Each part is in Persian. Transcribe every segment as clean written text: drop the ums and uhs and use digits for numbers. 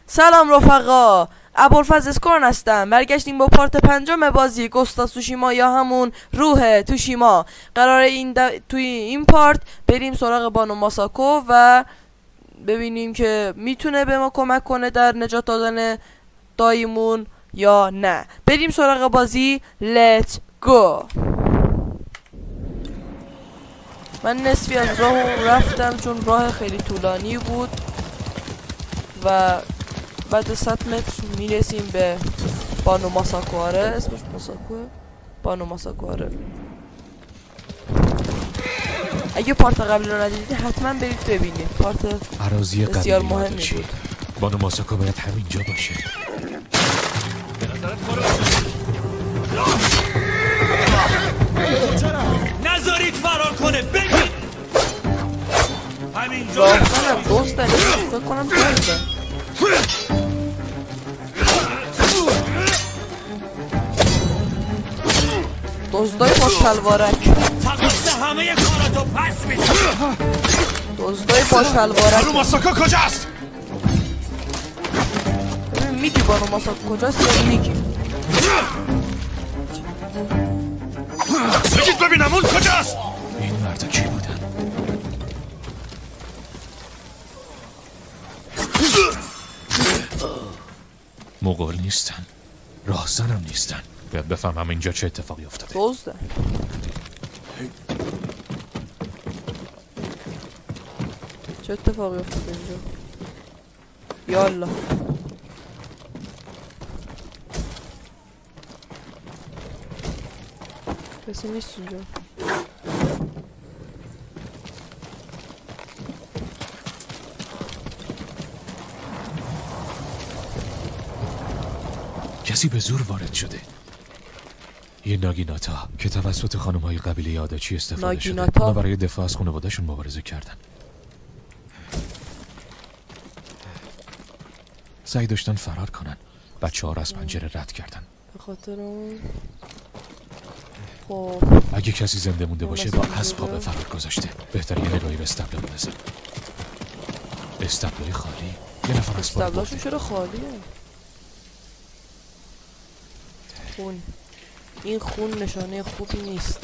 سلام رفقا، ابوالفضل اسکورن هستم. برگشتیم با پارت 5 بازی گوست آف توشیما یا همون روح توشیما. قراره توی این پارت بریم سراغ بانو ماساکو و ببینیم که میتونه به ما کمک کنه در نجات دادن دایمون یا نه. بریم سراغ بازی. لیتس گو. من نصفی از راه رفتم چون راه خیلی طولانی بود و بعد 100 متر میرسیم به بانو ماساکو. اسمش ماساکوه؟ بانو ماساکو. اگه پارت قبلی رو ندیدید حتما برید ببینید. پارت بسیار مهمی بود. بانو ماساکو باید همینجا باشه. نذارید فرار کنه. بگید همینجا. راستانم دوست داریم. فکر کنم دوست داریم. دزدای با شلوارک. تقص همه کاراتو پس میدم. دزدای با شلوارک. بانو ماساکو کجاست؟ میگی بانو ماساکو کجاست یا میگی؟ بگید ببینم اون کجاست؟ این مردا کی بودن؟ مغول نیستن، راهزنم نیستن. باید بفهمم اینجا چه اتفاقی افتاده. دزده. چه اتفاقی افتاده اینجا؟ یالا کسی نیست اینجا. کسی به زور وارد شده. یه ناگیناتا که توسط خانم‌های قبیله یاداچی استفاده شده. اونا برای دفاع از خانواده‌شون مبارزه کردن. سعی داشتن فرار کنن. بچه‌ها رو از پنجره رد کردن. به خاطر اون خب اگه کسی زنده مونده باشه با اسب به فرار گذاشته. بهتره یه نگاهی به استبله بندازه. استبله خالی. یه نفر اسب رو استبله‌شون چرا خالیه؟ خون. این خون نشانه خوبی نیست.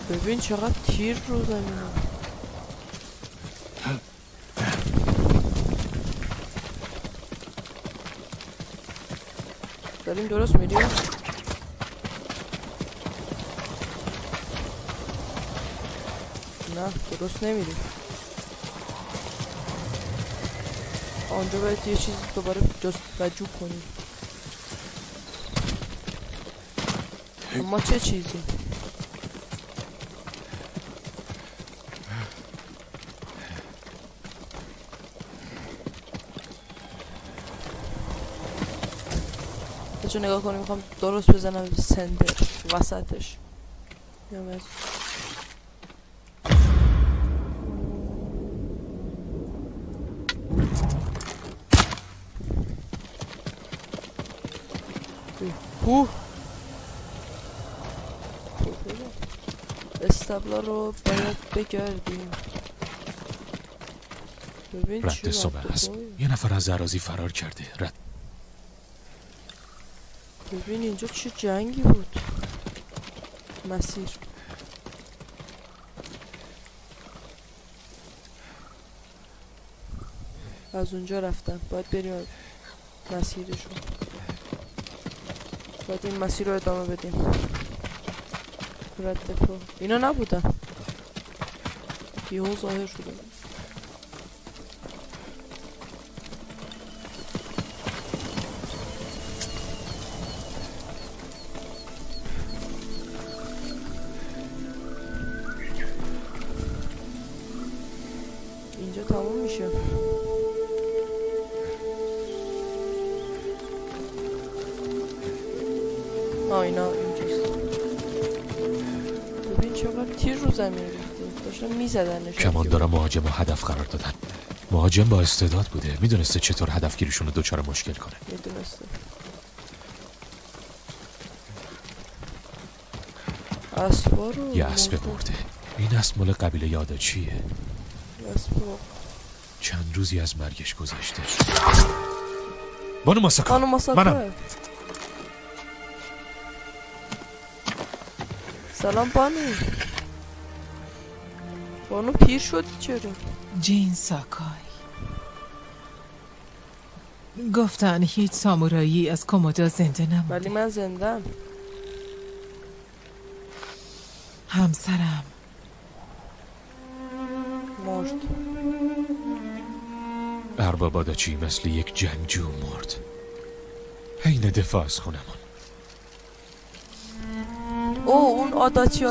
ببین چقدر تیر رو زمینه. داریم درست میریم؟ نه درست نمیریم. آنجا باید یه چیزی دوباره جستجو کنیم. اما چه چیزی؟ بچه نگاه کنیم. میخوام درست بزنم سنتر وسطش. استبلا رو باید بگردیم. ببین رد صبح هست. یه نفر از اراضی فرار کرده. رد. ببین اینجا چه جنگی بود. مسیر از اونجا رفتن. باید بریم مسیرشون. باید این مسیر رو ادامه بدیم. رد دپو اینا نبودن. یهو ظاهر شده. اینجا تموم میشه. اینا اینجاست. ببین چقدر تیر رو زمین ریخته. داشتن میزدنش. کماندارا مهاجم رو هدف قرار دادن. مهاجم با استعداد بوده. میدونسته چطور هدفگیریشون رو دوچار مشکل کنه. میدونسته. اسبا رو یه اسب مرده. این اسب مال قبیله یاداچیه. اسبا چند روزی از مرگش گذشته. بانو ماساکا منم. سلام بانو پیر شدی چرا؟ جین ساکای گفتن هیچ سامورایی از کومودا زنده نمونده. ولی من زندم. همسرم مرد. ارباب یاداچی مثل یک جنگجو مرد حین دفاع از خونمون. اون یاداچی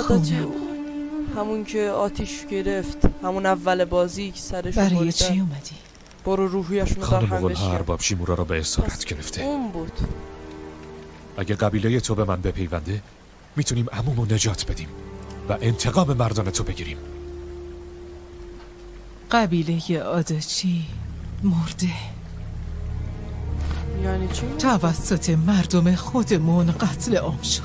همون که آتیش گرفت، همون اول بازی که سرش برای بردن. چی اومدی؟ برو روحیشون رو خانم درهم غلها ارباب شیمورا را به اسارت گرفته. اون بود. اگه قبیله تو به من بپیونده میتونیم عمومو نجات بدیم و انتقام مردان تو بگیریم. قبیله یاداچی مرده یعنی چی؟ توسط مردم خودمون قتل عام شد.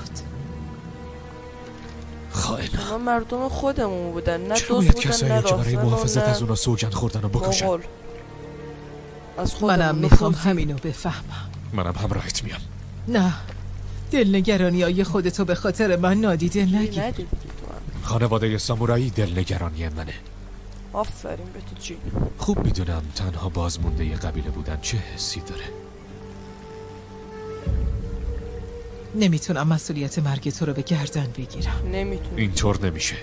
خائنا. اونا مردم خودمون بودن، نه چرا دوست باید بودن، کسایی نه که برای راستن، محافظت نه از اونا سوگند خوردن و بکشن؟ مغول. از خودمون منم میخوام همینو بفهمم. منم همراهت میام. نه دلنگرانی های خودتو به خاطر من نادیده نگیر. خانواده سامورایی دلنگرانی منه. آفرین به تو جین. خوب میدونم تنها بازمونده ی قبیله بودن چه حسی داره. نمیتونم مسئولیت مرگ تو رو به گردن بگیرم. نمیتونم. اینطور نمیشه.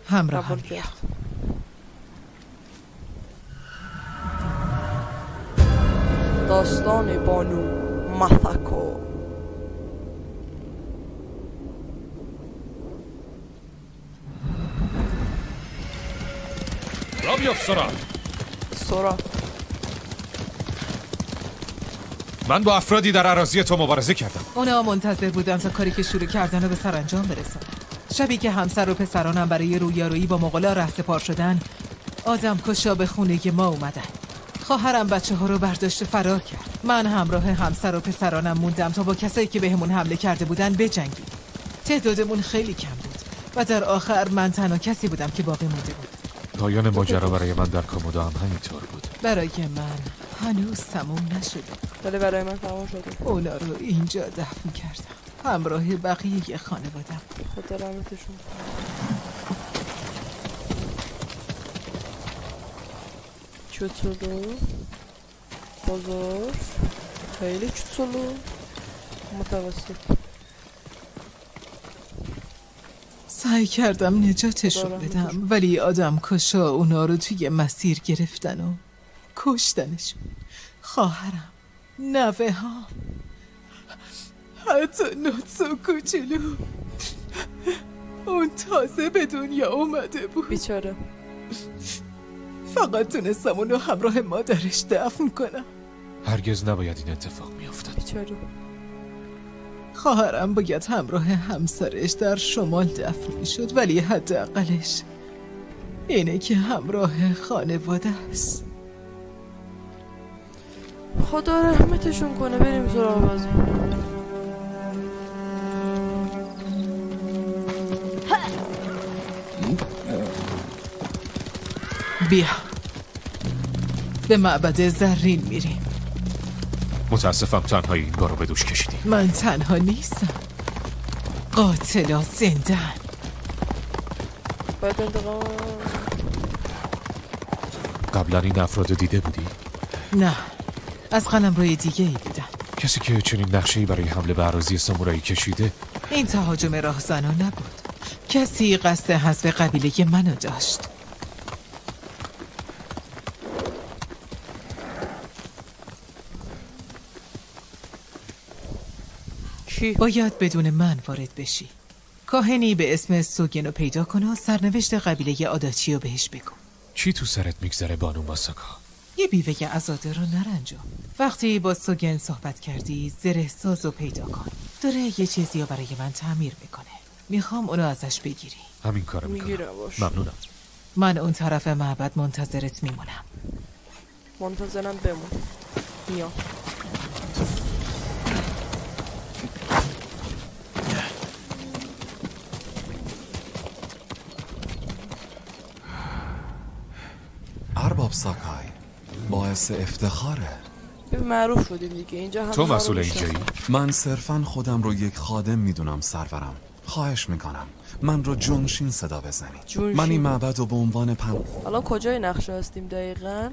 همراهم بیا. داستان بانو ماساکو. را بیافت سورا. من با افرادی در اراضی تو مبارزه کردم. اونا منتظر بودن تا کاری که شروع کردن رو به سرانجام برسن. شبی که همسر و پسرانم برای رویارویی با مغولا رهسپار شدن، آدم کشا به خونه ما اومدن. خواهرم بچه ها رو برداشت فرار کرد. من همراه همسر و پسرانم موندم تا با کسایی که بهمون حمله کرده بودن بجنگیم. تعدادمون خیلی کم بود و در آخر من تنها کسی بودم که باقی مونده بود. پایان ماجرا برای من در کومودا هم همینطور بود. برای من هنوز تموم نشده. ولی برای من تموم شده. اونا رو اینجا دفن کردم همراه بقیه خانوادم. خدا رحمتشون. چطور؟ بزرگ؟ خیلی چطور؟ متوسط. سعی کردم نجاتشون بدم ولی آدم کشا اونا رو توی مسیر گرفتن و کشتنشون. خواهرم، نوه ها، حتی نوتسو کوچولو، اون تازه به دنیا اومده بود. بیچاره. فقط تونستم اونو همراه مادرش دفن کنم. هرگز نباید این اتفاق میافتاد. بیچاره. خواهرم باید همراه همسرش در شمال دفن میشد ولی حداقلش اینه که همراه خانواده است. خدا رحمتشون کنه. بریم سراغ بازی. بیا به معبد زرین میریم. متاسفم تنهایی این بار رو به دوش کشیدی. من تنها نیستم. قاتلا زندن. باید انتقام. قبلا این افراد رو دیده بودی؟ نه، از قلمروی دیگه ای بودن. کسی که چنین نقشه‌ای برای حمله به اراضی سامورایی کشیده؟ این تهاجم راهزنا نبود. کسی قصد حذف قبیله منو داشت. باید بدون من وارد بشی. کاهنی به اسم سوگن رو پیدا کن و سرنوشت قبیله یاداچی رو بهش بگو. چی تو سرت میگذره بانو ماساکا؟ یه بیوه عزاده رو نرنجام. وقتی با سوگن صحبت کردی زره ساز رو پیدا کن. داره یه چیزی رو برای من تعمیر میکنه. میخوام اونو ازش بگیری. همین کارو میکنم. ممنونم. من اون طرف معبد منتظرت میمونم. منتظرم بمون. بیا. ارباب ساکای باعث افتخاره. معروف شدیم دیگه اینجا. تو مسئول اینجایی؟ من صرفاً خودم رو یک خادم میدونم سرورم. خواهش میکنم من رو جونشین صدا بزنید. من این معبد رو به عنوان الان کجای نقشه هستیم دقیقاً؟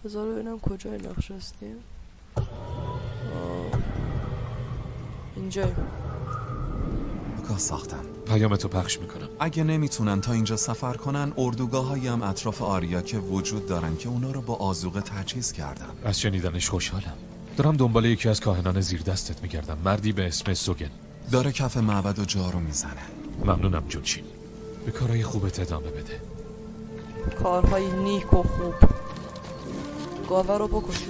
بذار ببینم کجای نقشه هستیم. اینجا ساختم. پیامتو پخش میکنم. اگه نمیتونن تا اینجا سفر کنن، اردوگاهایی هم اطراف آریاکه وجود دارن که اونا رو با آذوقه تجهیز کردن. از شنیدنش خوشحالم. دارم دنبال یکی از کاهنان زیر دستت میگردم. مردی به اسم سوگن. داره کف معبد و جارو میزنه. ممنونم جونشین. به کارهای خوبت ادامه بده. کارهای نیک و خوب. گاوه رو بکشیم.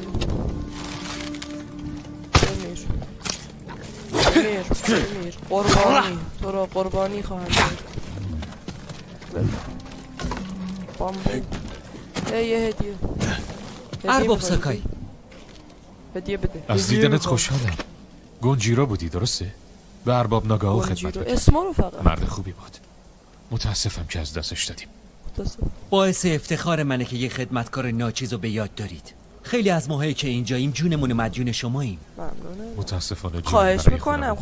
بمیر قربانی. تو را قربانی خواهم کرد. بامبو. یه هدیه. ارباب ساکای هدیه بده. از دیدنت خوشحالم. گونجیرو بودی درسته؟ به ارباب ناگاهو خدمت بکن. اسما رو فقط. مرد خوبی بود. متاسفم که از دستش دادیم. باعث افتخار منه که یه خدمتکار ناچیز رو به یاد دارید. خیلی از ماهایی که اینجاییم جونمون مدیون شماییم. ممنونه. متاسفانه خواهش میکنم.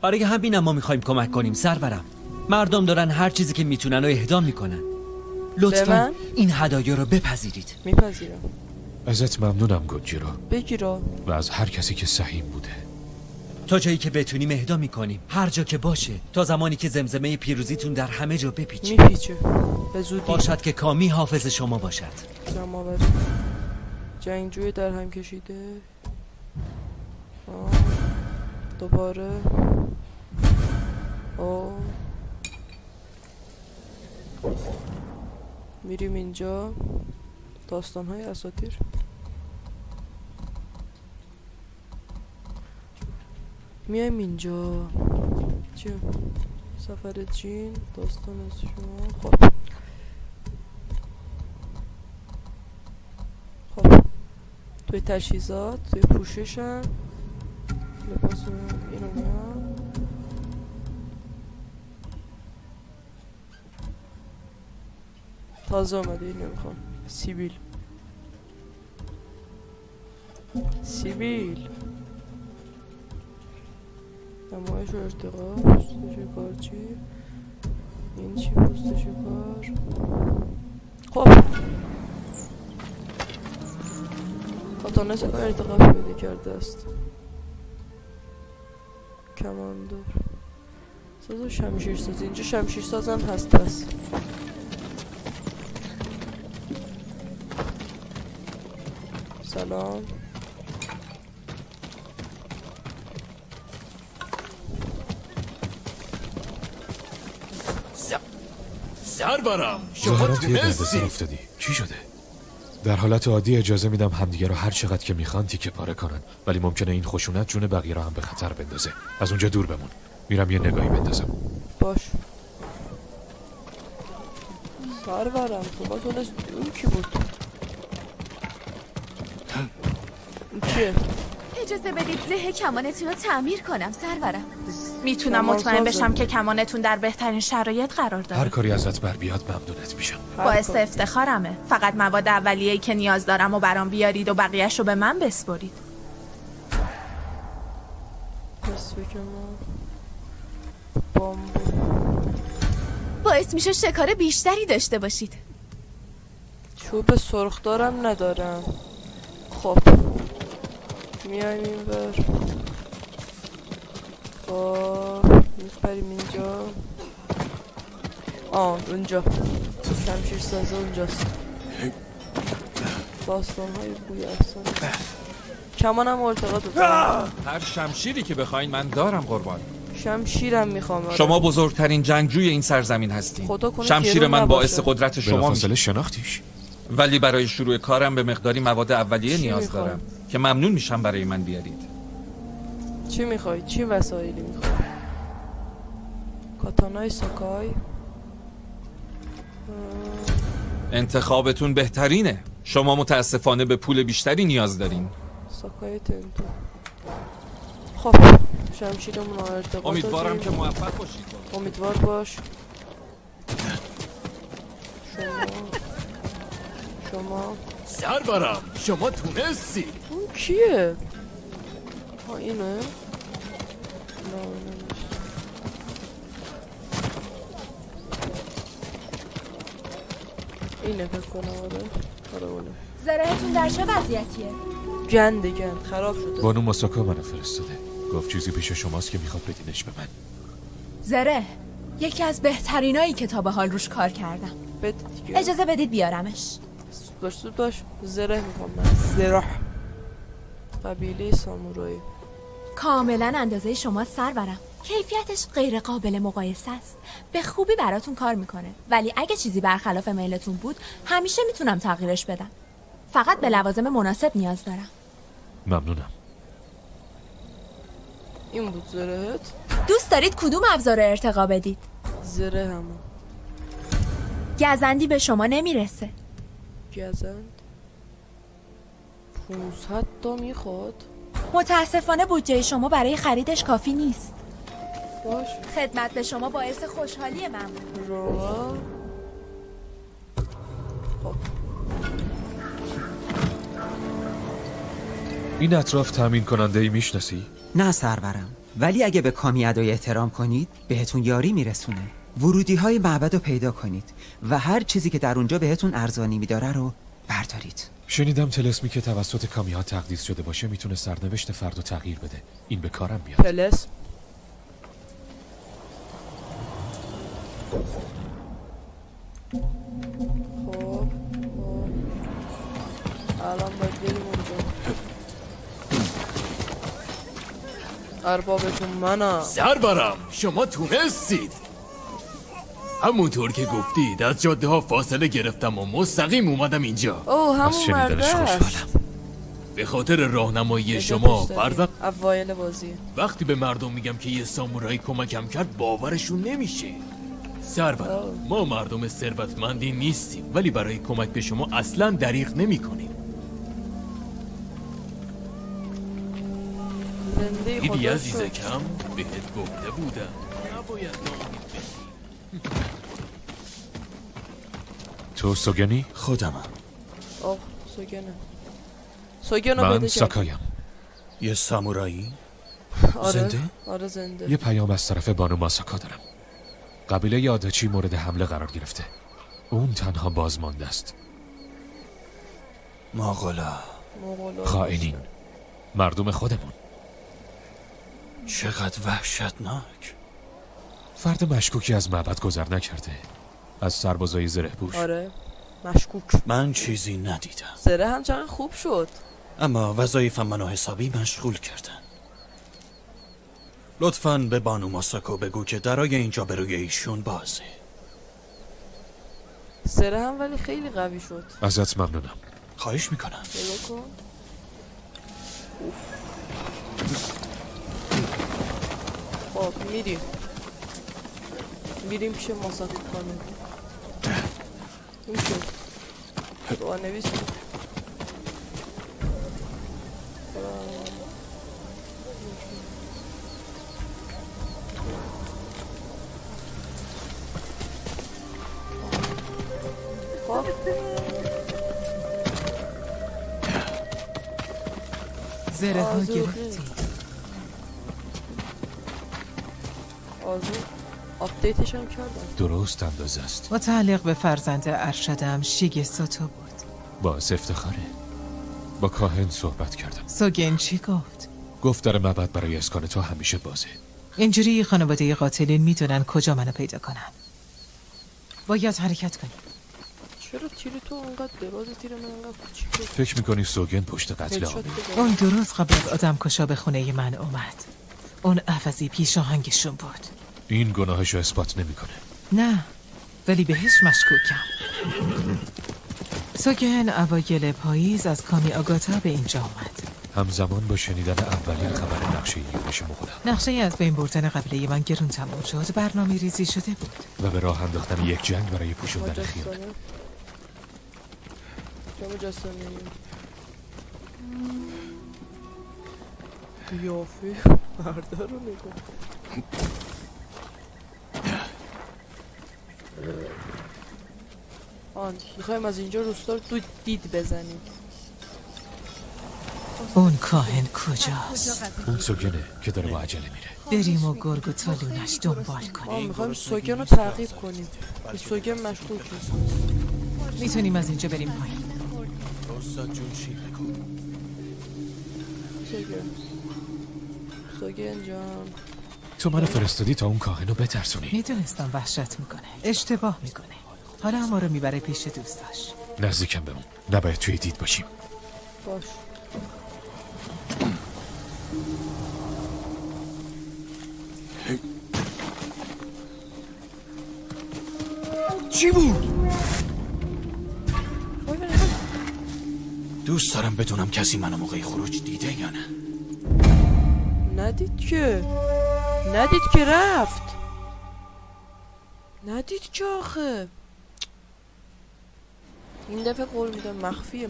برای همینم ما میخوایم کمک کنیم سرورم. مردم دارن هر چیزی که میتونن رو اهدا میکنن. لطفاً این هدایا رو بپذیرید. میپذیرم. ازت ممنونم گونجیرو. بگیرا. و از هر کسی که سهیم بوده. تا جایی که بتونیم اهدا میکنیم، هر جا که باشه، تا زمانی که زمزمه پیروزیتون در همه جا بپیچه. میپیچه به زودی. باشد که کامی حافظ شما باشد. جماوری جنگجوی در هم کشیده. دوباره میریم اینجا. داستان‌های اساطیر. میایم اینجا. چه سفر جین. داستان از شما. خب توی تجهیزات، توی پوششن، لباس اینو میام. تازه اومده این نمیخوام. سیبیل نمایش و ارتقا. پوست شکار چی؟ این چی پوست شکار؟ خب کاتانه شکار ارتقا پیدا کرده است. کماندار ساز و شمشیر ساز. اینجا شمشیر سازم هست. پس سلام. سرورم شما تونستی. افتادی. چی شده؟ در حالت عادی اجازه میدم همدیگه رو هر چقدر که میخوان تیکه پاره کنن، ولی ممکنه این خشونت جون بقیه رو هم به خطر بندازه. از اونجا دور بمون. میرم یه نگاهی بندازم. باش. سرورم شما تونست. اون کی بود؟ چیه؟ اجازه بدید زه کمانتون رو تعمیر کنم سرورم. میتونم مطمئن بشم که کمانتون در بهترین شرایط قرار داره. هر کاری ازت بر بیاد ممنونت میشم. باعث افتخارمه. فقط مواد اولیه‌ای که نیاز دارم و برام بیارید و بقیه‌اش رو به من بسپرید. باعث میشه شکار بیشتری داشته باشید. چوب سرخ دارم ندارم. خب میایم این بر. میپریم اینجا. اونجا شمشیر سازه اونجاست. داستان های بوی افسانه. کمانم ارتقا دارم. هر شمشیری که بخواین من دارم قربان. شمشیرم میخوام. شما بزرگترین جنگجوی این سرزمین هستین. شمشیر من باعث قدرت شما میشه. شناختیش. ولی برای شروع کارم به مقداری مواد اولیه نیاز دارم که ممنون میشم برای من بیارید. چی میخوای؟ چی وسایلی میخوای؟ کاتانای ساکای. انتخابتون بهترینه. شما متاسفانه به پول بیشتری نیاز دارین. ساکای تنتو. خب شمشیرمون رو ارتقا. امیدوارم که موفق باشید. امیدوار باش. شما سرورم شما تونستی. اون کیه؟ ها اینه؟ اینه فکر کنم. آره زرهتون در چه وضعیتیه؟ گند خراب شده. بانو ماساکا منو فرستاده، گفت چیزی پیش شماست که میخواد بدینش به من. زره یکی از بهترینایی که تا به حال روش کار کردم. اجازه بدید بیارمش. باش زره میخوام من. زره قبیله سامورایی. کاملا اندازه شما سرورم. کیفیتش غیر قابل مقایسه است. به خوبی براتون کار میکنه. ولی اگه چیزی برخلاف میلتون بود همیشه میتونم تغییرش بدم. فقط به لوازم مناسب نیاز دارم. ممنونم. این بود زرهت؟ دوست دارید کدوم ابزار ارتقا بدید؟ زره همون. گزندی به شما نمیرسه. گزند 500 تا میخواد. متاسفانه بودجه شما برای خریدش کافی نیست. باش خدمت به شما باعث خوشحالی من بود. خب این اطراف تامین کننده ای میشناسی؟ نه سرورم، ولی اگه به کامی ادای احترام کنید بهتون یاری میرسونه. ورودی های معبد رو پیدا کنید و هر چیزی که در اونجا بهتون ارزانی میداره رو بردارید. شنیدم طلسمی که توسط کامی ها تقدیس شده باشه میتونه سرنوشت فرد رو تغییر بده. این به کارم میاد. طلسم خب الان باید بریم اونجا. اربابتون منم. سرورم شما تونستید. همونطور که گفتید از جاده ها فاصله گرفتم و مستقیم اومدم اینجا. اوه همون مرده است. به خاطر راهنمایی شما فرزند اوایل بازی وقتی به مردم میگم که یه سامورایی کمکم کرد باورشون نمیشه. سرورم ما مردم ثروتمندی نیستیم ولی برای کمک به شما اصلا دریغ نمی کنیم. دیدی عزیزکم بهت گفته بودم نباید ناامید بشی. تو سوگنی؟ خودمم. اوه سوگنه من ساکایم. یه سامورایی؟ آره. زنده؟ آره زنده. یه پیام از طرف بانو ماساکا دارم. قبیله یادچی مورد حمله قرار گرفته. اون تنها بازمانده است. مغولا خائنین، مردم خودمون. چقدر وحشتناک. فرد مشکوکی از معبد گذر نکرده. از سربازای زره پوش. آره مشکوک. من چیزی ندیدم. زره هم چقدر خوب شد. اما وظایفم منو حسابی مشغول کردن. لطفاً به بانو ماساکو بگو که درای اینجا به روی ایشون بازه. زره هم ولی خیلی قوی شد. ازت ممنونم. خواهش میکنم. نگاه کن. خب میریم پیش ماساکو خانم. این شد دعا نویس. زره ها گرفتی. آپدیتش هم کردم. درست اندازه است. متعلق به فرزند ارشدم شیگساتو بود. باعث افتخاره. با کاهن صحبت کردم. سوگن چی گفت؟ گفت در معبد برای اسکان تو همیشه بازه. اینجوری خانواده قاتلین میدونن کجا منو پیدا کنن. باید حرکت کنیم. چرا تیر تو انقدر دراز تیر من انقدر کوچیکه؟ فکر میکنی سوگن پشت قتل آمده؟ اون درست قبل از آدم کشا به خونه من اومد. اون عوضی پیش آهنگشون بود. این گناهشو اثبات نمیکنه. نه ولی بهش مشکوکم. سوگن اوایل پاییز از کامی آگاتا به اینجا اومد. همزمان با شنیدن اولین خبر نقشه یورش مغولان. نقشه از بین بردن قبیله من گرون تموم شد. برنامه ریزی شده بود و به راه انداختن یک جنگ برای پوشوندن خیانت. قیافه مرده رو نگاه. میخوایم از اینجا روستا رو دید بزنیم. اون کاهن کجاست؟ اون سوگنه که داره با عجله میره. بریم و گرگ و تالونش دنبال کنیم. میخوایم سوگن رو تعقیب کنیم. به سوگن مشغول کنیم. میتونیم از اینجا بریم پایین. سوگن جان، تو منو فرستادی تا اون کاهن رو بترسونی. میدونستم وحشت میکنه، اشتباه میکنه. حالا ما رو میبره پیش دوستاش. نزدیکم بمون، نباید توی دید باشیم. باش. چی بود؟ دوست دارم بدونم کسی منو موقع خروج دیده یا نه. ندید که رفت. ندید که آخه این دفعه قول میدم مخفیه.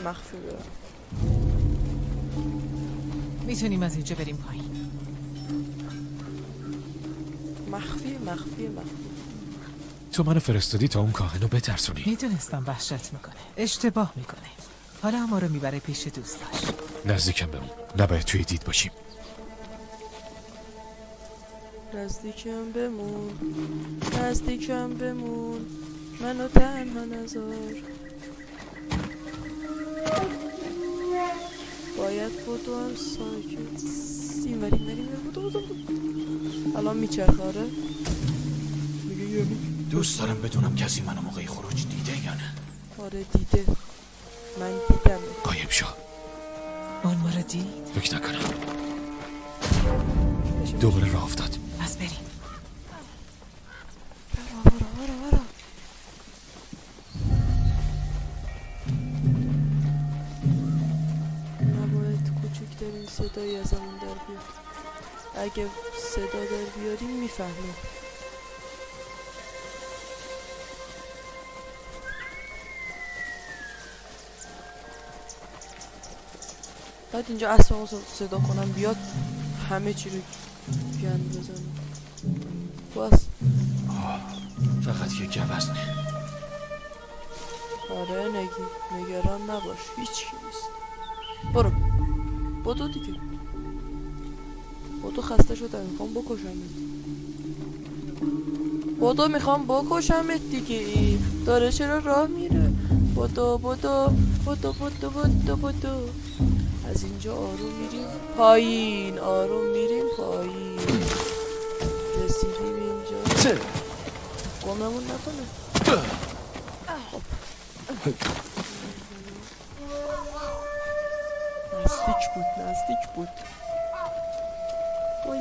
میتونیم از اینجا بریم پایین. مخفیه. تو منو فرستادی تا اون کاهن رو بترسونی. میدونستم وحشت میکنه، اشتباه میکنه. حالا ما رو میبره پیش دوستاش. نزدیکم بمون، نباید توی دید باشیم. نزدیکم بمون منو تنها نذار. باید بدوم ساکت. اینوری بدو. الان میچرخاره. میگه یعنی دوست دارم بدونم کسی منو موقع خروج دیده یا نه. آره دیده، من دیدم. قایم شو. اون ما رو دید؟ فکر نکنم. دوباره راه افتاد. پس بریم. برو. نباید کوچکترین صدایی از همون در بیاد. اگه صدا در بیاریم میفهمیم. باید اینجا اسممو صدا کنم بیاد همه چی رو گند بزنم. باز فقط یه گوزنه. آره نگران نباش، هیچ کی نیست. بدو دیگه. بدو، خسته شدم، میخوام بکشمت دیگه. داره چرا راه میره؟ بدو. از اینجا آروم میریم پایین. رسیدیم اینجا. گممون نکنه. نزدیک بود. وای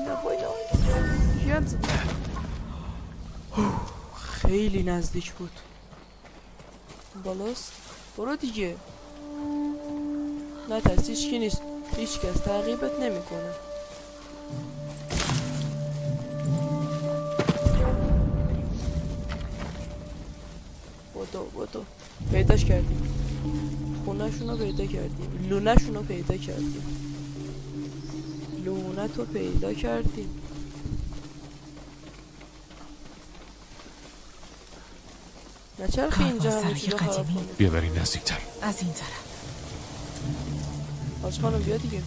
خیلی نزدیک بود. بالاست. برو دیگه. نه ترس، هیچ کی نیست. هیچ کس تعقیبت نمیکنه. بدو. پیداش کردیم. خونه‌شونو پیدا کردیم. لونه‌شونو پیدا کردیم. لونتو پیدا کردیم. نچرخی اینجا همه چیزو خراب کنیم. بیا بریم نزدیکتر. از این طرف. حاج خانم بیا دیگه.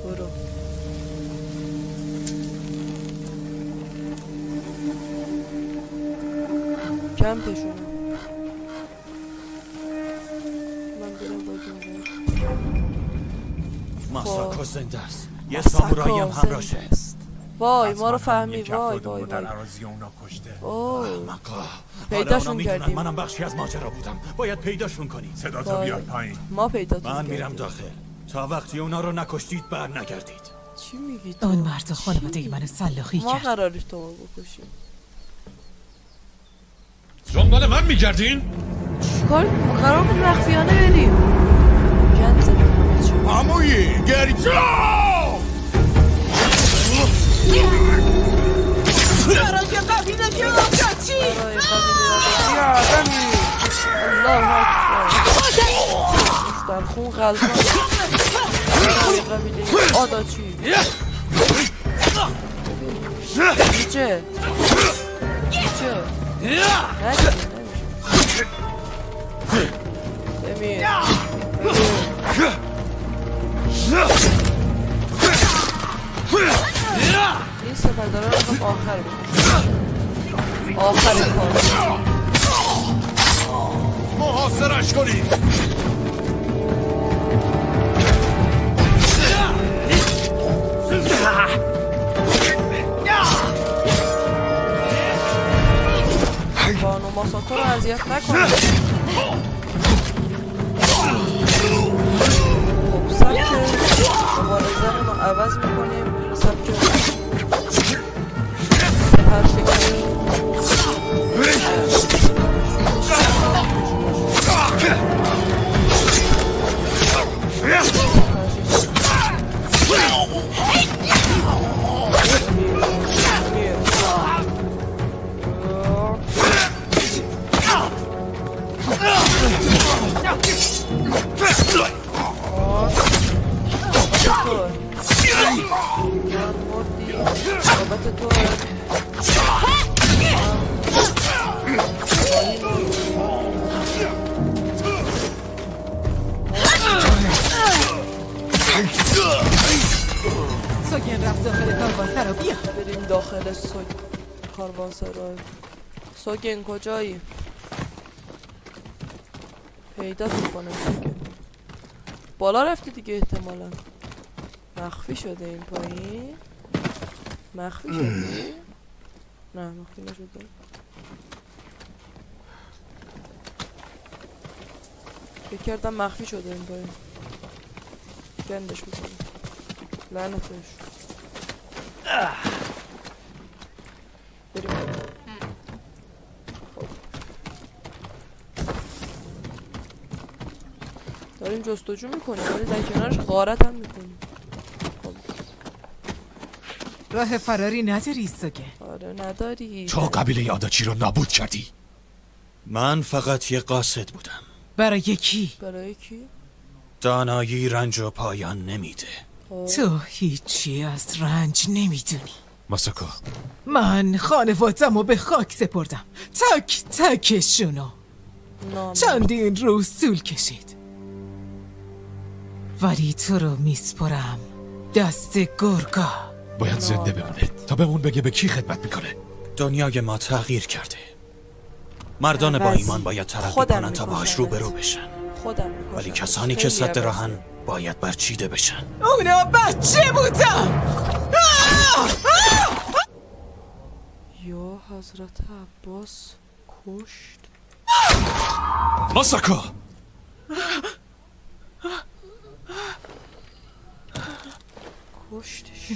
برو. کمپشونه. من برم باید ماساکو زنده است. یه سامورایی هم همراشه. وای ما رو فهمی. وای پیداشون کردیم. منم بخشی از ماجرا بودم. باید پیداشون کنی. صدا تا بیار پایین. ما پیداتون من میرم داخل. تا وقتی اونا رو نکشتید بر نگردید. چی میگی تو؟ اون مرد خانواده من سلاخی کرد. ما قراری تو بکشیم. دنبال من میگردین؟ چیکار؟ ما قرار بود مخفیانه بریم. گند زدیم. عمویی گرجا! برای قبیله که آقاچی! الله اکبر. در خون غلطان. برای قبیله آداچی. چه؟ بمیر این سپرداره رو خب آخر بکنم آخر کار محاصرش کنید بانو ماساکو رو اذیت نکنید خب سبک مبارزه رو عوض میکنیم سبک سپر شکلی سوگن رفت داخل کاروانسرا بیا بریم داخل کاروانسرا سوگن کجایی؟ پیدا میکنه سوگن بالا رفتی دیگه احتمالا مخفی شده این پایین مخفی شدی؟ نه مخفی نشده فکر کردم مخفی شده این پایین گندش بکنه لعنتش بریم خب داریم جستجو میکنیم ولی در کنارش غارت هم میکنیم راه فراری نداری سوگن آره نداری تو قبیله آداچی رو نابود کردی من فقط یه قاصد بودم برای کی؟ برای کی؟ دانایی رنج و پایان نمیده تو هیچی از رنج نمیدونی ماساکو من خانواده‌مو به خاک سپردم تک تکشونو چندین روز طول کشید ولی تو رو میسپرم دست گرگا باید زنده بمونه تا بهمون بگه به کی خدمت میکنه دنیای ما تغییر کرده مردان با ایمان باید ترقی کنن تا باهاش روبرو بشن ولی کسانی که صد راهن باید برچیده بشن اونا بچه بودم یا حضرت عباس کشت ماساکو کشتش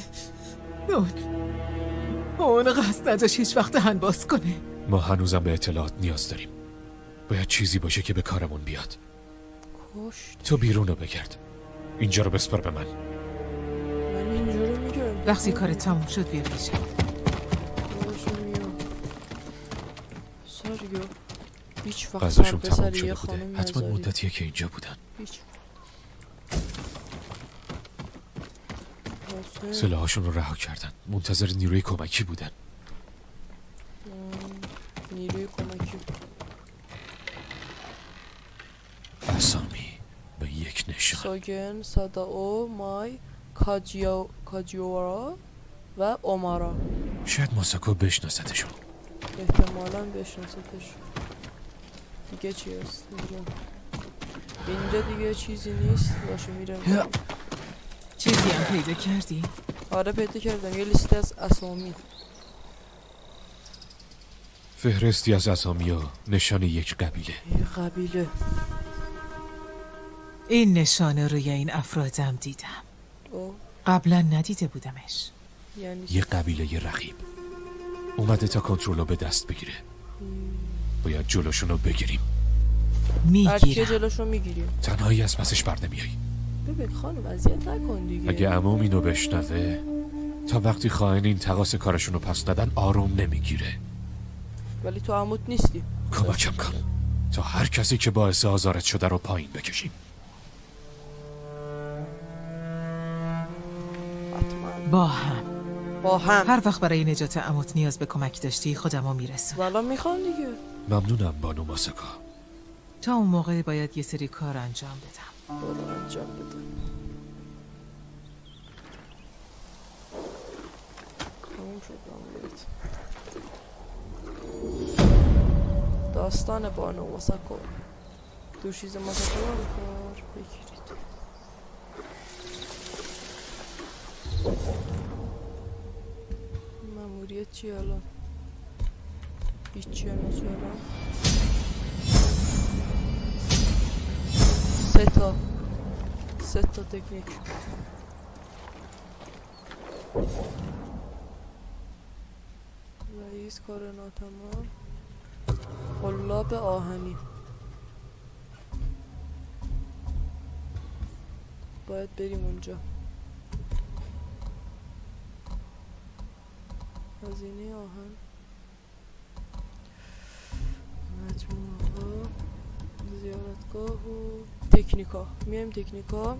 اون قصد نداشت هیچ وقت دهن باز کنه ما هنوزم به اطلاعات نیاز داریم باید چیزی باشه که به کارمون بیاد کشت تو بیرون رو بگرد اینجا رو بسپر به من اینجا رو میگم وقتی کارت تموم شد بیا پیشم ساریو هیچ وقت غذاشون تمام شده بوده حتما مدتیه که اینجا بودن سلاحاشون رو رها کردن منتظر نیروی کمکی بودن نیروی کمکی اسامی به یک نشان سوگن، ساداو، مای، کاجیوارا و اومارا شاید ماساکو بشناستشون احتمالاً بشناستش دیگه چی هست اینجا دیگه چیزی نیست باشه میرم چیزی هم پیدا کردی؟ آره پیدا کردم یه لیست از اسامی فهرستی از اسامی و نشان یک قبیله قبیله این نشانه روی این افرادم دیدم قبلا ندیده بودمش یعنی یه قبیله رقیب اومده تا کنترل رو به دست بگیره باید جلوشون رو بگیریم میگیرم جلوشون میگیریم تنهایی از پسش بر نمیایی ببین خانم اذیت نکن دیگه اگه عموم اینو بشنوه تا وقتی خائن این تقاص کارشون رو پس ندن آروم نمیگیره ولی تو عموت نیستی کمکم کن تا هر کسی که باعث آزارت شده رو پایین بکشیم با هم هر وقت برای نجات عموت نیاز به کمک داشتی خودمو میرسون والا میخوام دیگه ممنونم بانو ماساکا تا اون موقع باید یه سری کار انجام بدم. برو انجام بده. تموم شد آمولیت. داستان بانو ماساکو. دوشیز ماساکو رو بکار بگیرید. ماموریت چی الان؟ هیچی هنوز الان. سه تا تکنیک. رئیس کار ناتمام. قلاب آهنی. باید بریم اونجا. هزینه آهن. مجموعه ها. زیارتگاه و تکنیکا. میایم تکنیکا.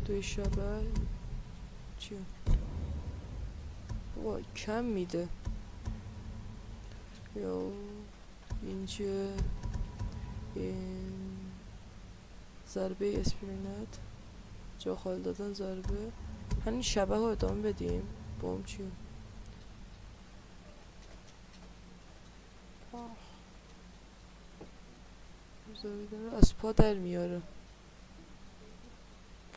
توی شبه چیه؟ وای کم میده. یا این چیه؟ این ضربه اسپرینت. جا خال دادن ضربه. همین شبه ها ادامه بدیم. بام چیه؟ از پا در میاره.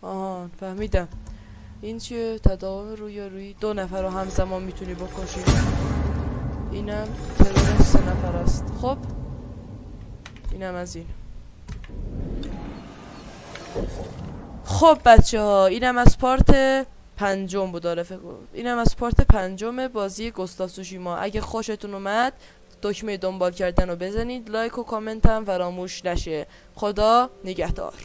آهان فهمیدم. این چیه؟ تداوم رویارویی. 2 نفر رو همزمان میتونی بکشی. اینم ترور 3 نفر است. خب اینم از این. خب بچه ها اینم از پارت 5 بود. داره فکر اینم از پارت 5 بازی گوست سوشیما. اگه خوشتون اومد دکمه دنبال کردن رو بزنید. لایک و کامنت هم فراموش نشه. خدا نگهدار.